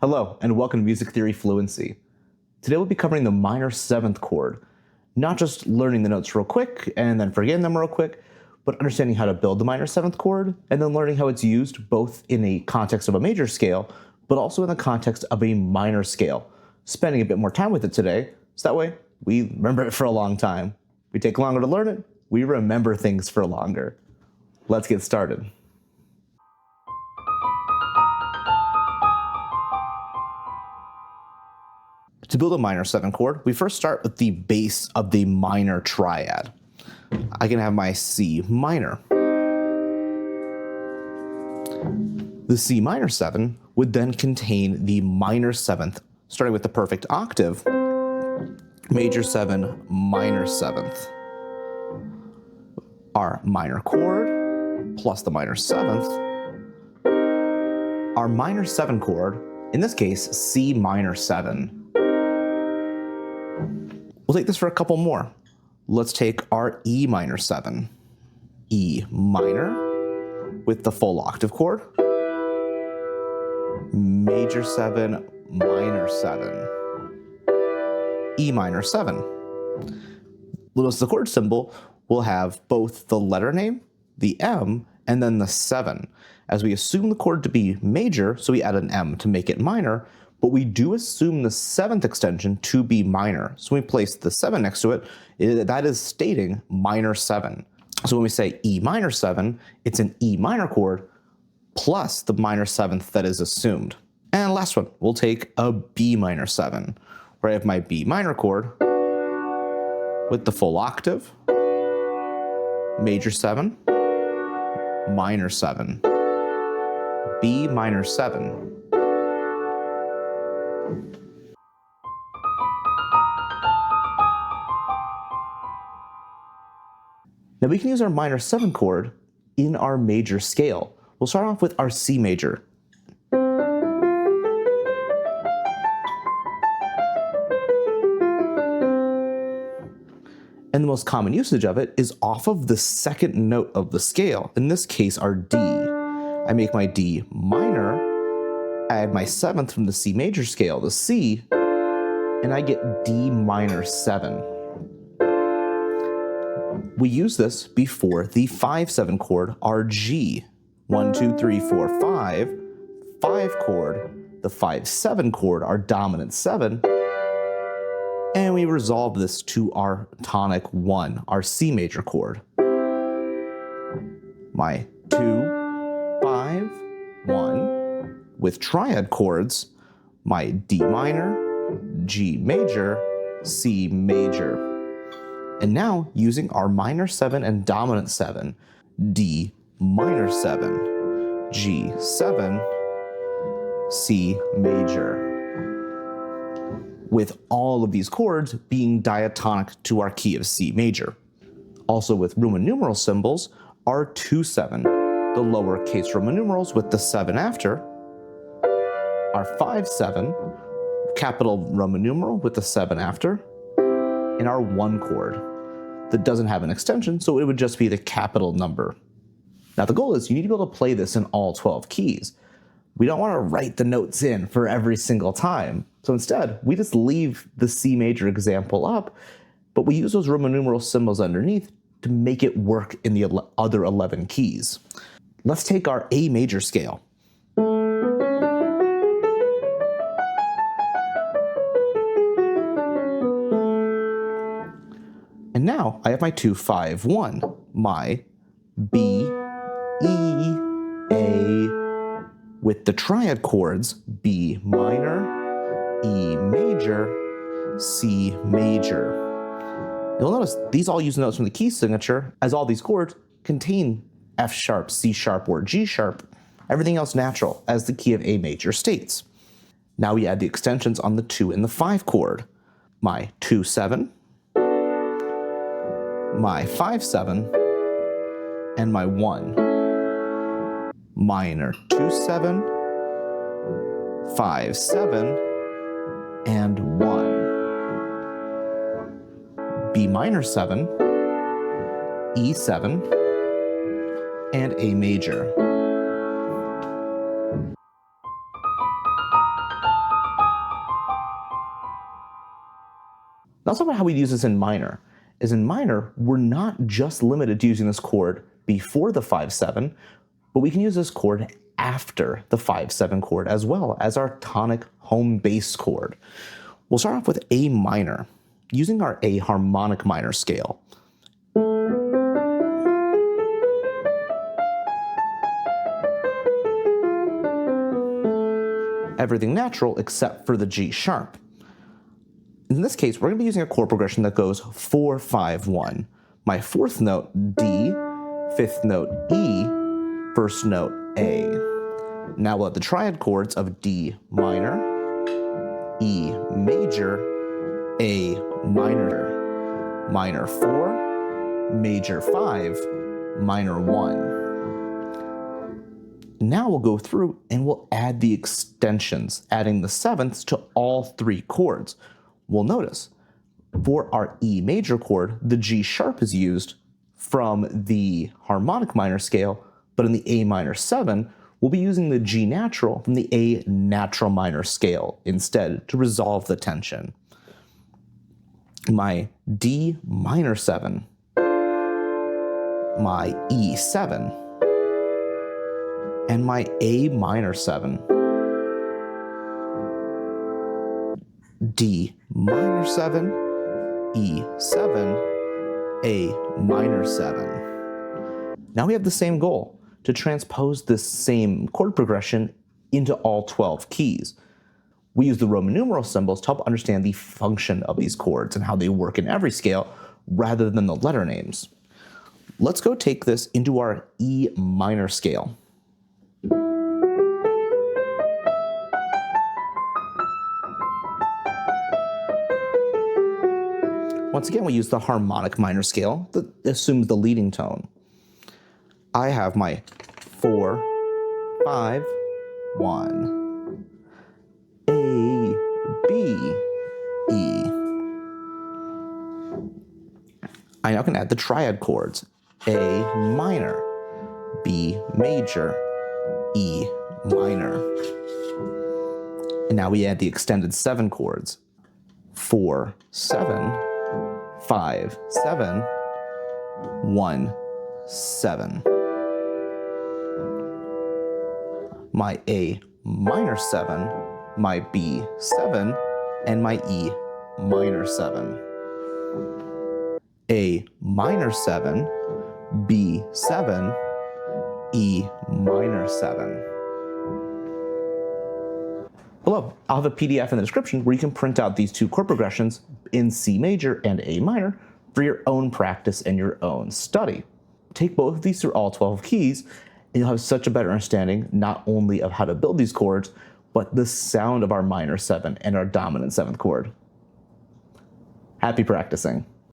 Hello, and welcome to Music Theory Fluency. Today we'll be covering the minor 7th chord, not just learning the notes real quick and then forgetting them real quick, but understanding how to build the minor 7th chord, and then learning how it's used both in a context of a major scale, but also in the context of a minor scale. Spending a bit more time with it today, so that way we remember it for a long time. We take longer to learn it, we remember things for longer. Let's get started. To build a minor 7 chord, we first start with the base of the minor triad. I can have my C minor. The C minor 7 would then contain the minor 7th, starting with the perfect octave, major 7, minor 7th. Our minor chord plus the minor 7th. Our minor 7 chord, in this case, C minor 7. We'll take this for a couple more. Let's take our E minor 7. E minor with the full octave chord. Major 7, minor 7. E minor 7. Notice the chord symbol will have both the letter name, the M, and then the 7. As we assume the chord to be major, so we add an M to make it minor, but we do assume the 7th extension to be minor. So when we place the 7 next to it, that is stating minor 7. So when we say E minor 7, it's an E minor chord plus the minor 7th that is assumed. And last one, we'll take a B minor 7, where I have my B minor chord with the full octave, major 7, minor 7, B minor 7. Now we can use our minor 7 chord in our major scale. We'll start off with our C major. And the most common usage of it is off of the second note of the scale, in this case our D. I make my D minor, add my 7th from the C major scale, the C, and I get D minor 7. We use this before the 5/7 chord, our G. 1, 2, 3, 4, 5. 5 chord, the 5/7 chord, our dominant 7. And we resolve this to our tonic 1, our C major chord. My 2, 5, 1. With triad chords, my D minor, G major, C major. And now, using our minor 7 and dominant 7, D minor 7, G 7, C major. With all of these chords being diatonic to our key of C major. Also with Roman numeral symbols, our 2/7, the lowercase Roman numerals with the 7 after, our 5/7, capital Roman numeral with the 7 after, and our 1 chord that doesn't have an extension, so it would just be the capital number. Now the goal is you need to be able to play this in all 12 keys. We don't want to write the notes in for every single time. So instead, we just leave the C major example up, but we use those Roman numeral symbols underneath to make it work in the other 11 keys. Let's take our A major scale. And now I have my 2, 5, 1, my B, E, A, with the triad chords, B minor, E major, C major. You'll notice these all use notes from the key signature, as all these chords contain F sharp, C sharp, or G sharp, everything else natural, as the key of A major states. Now we add the extensions on the 2 and the 5 chord. My 2/7, my 5/7, and my 1. Minor 2/7, 5/7, and 1. B minor 7, E7, and A major. Now let's talk about how we use this in minor. As in minor, we're not just limited to using this chord before the 5-7, but we can use this chord after the 5-7 chord as well as our tonic home bass chord. We'll start off with A minor, using our A harmonic minor scale. Everything natural except for the G sharp. In this case, we're going to be using a chord progression that goes 4-5-1. My fourth note, D, fifth note, E, first note, A. Now we'll have the triad chords of D minor, E major, A minor, minor 4, major 5, minor 1. Now we'll go through and we'll add the extensions, adding the sevenths to all three chords. We'll notice for our E major chord, the G sharp is used from the harmonic minor scale, but in the A minor 7, we'll be using the G natural from the A natural minor scale instead to resolve the tension. My D minor 7, my E7, and my A minor 7, D minor 7, E7, A minor 7. Now we have the same goal, to transpose this same chord progression into all 12 keys. We use the Roman numeral symbols to help understand the function of these chords and how they work in every scale rather than the letter names. Let's go take this into our E minor scale. Once again, we use the harmonic minor scale that assumes the leading tone. I have my 4, 5, 1, A, B, E. I now can add the triad chords, A minor, B major, E minor. And now we add the extended 7 chords, 4, 7, 5, 7, 1, 7. My A minor 7, my B 7, and my E minor 7. A minor 7, B 7, E minor 7. Below, I'll have a PDF in the description where you can print out these two chord progressions in C major and A minor for your own practice and your own study. Take both of these through all 12 keys, and you'll have such a better understanding not only of how to build these chords, but the sound of our minor 7 and our dominant 7th chord. Happy practicing.